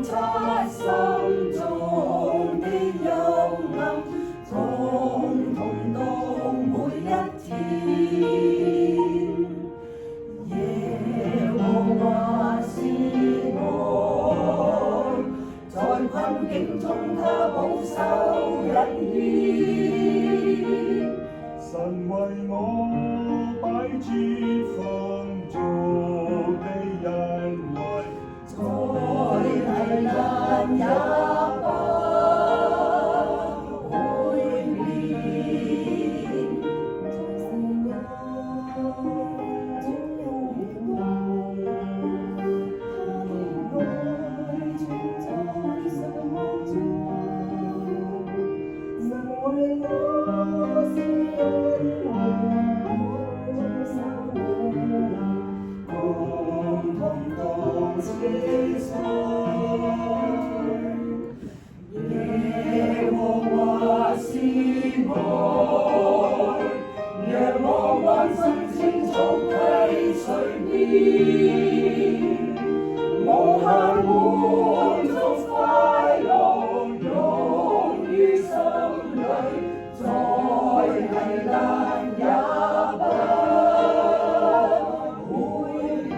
察心中的幽暗，總同到每一天。耶和華是愛，在困境中他保守隱於。神為我擺設豐足的恩惠，在危難也不會變。在世間總有光，他的愛存在上中，神為我施恩惠，共同到此生。耶和華是愛，讓我安心青草溪水邊，無限滿足快樂湧於心裏，在危難也不會變。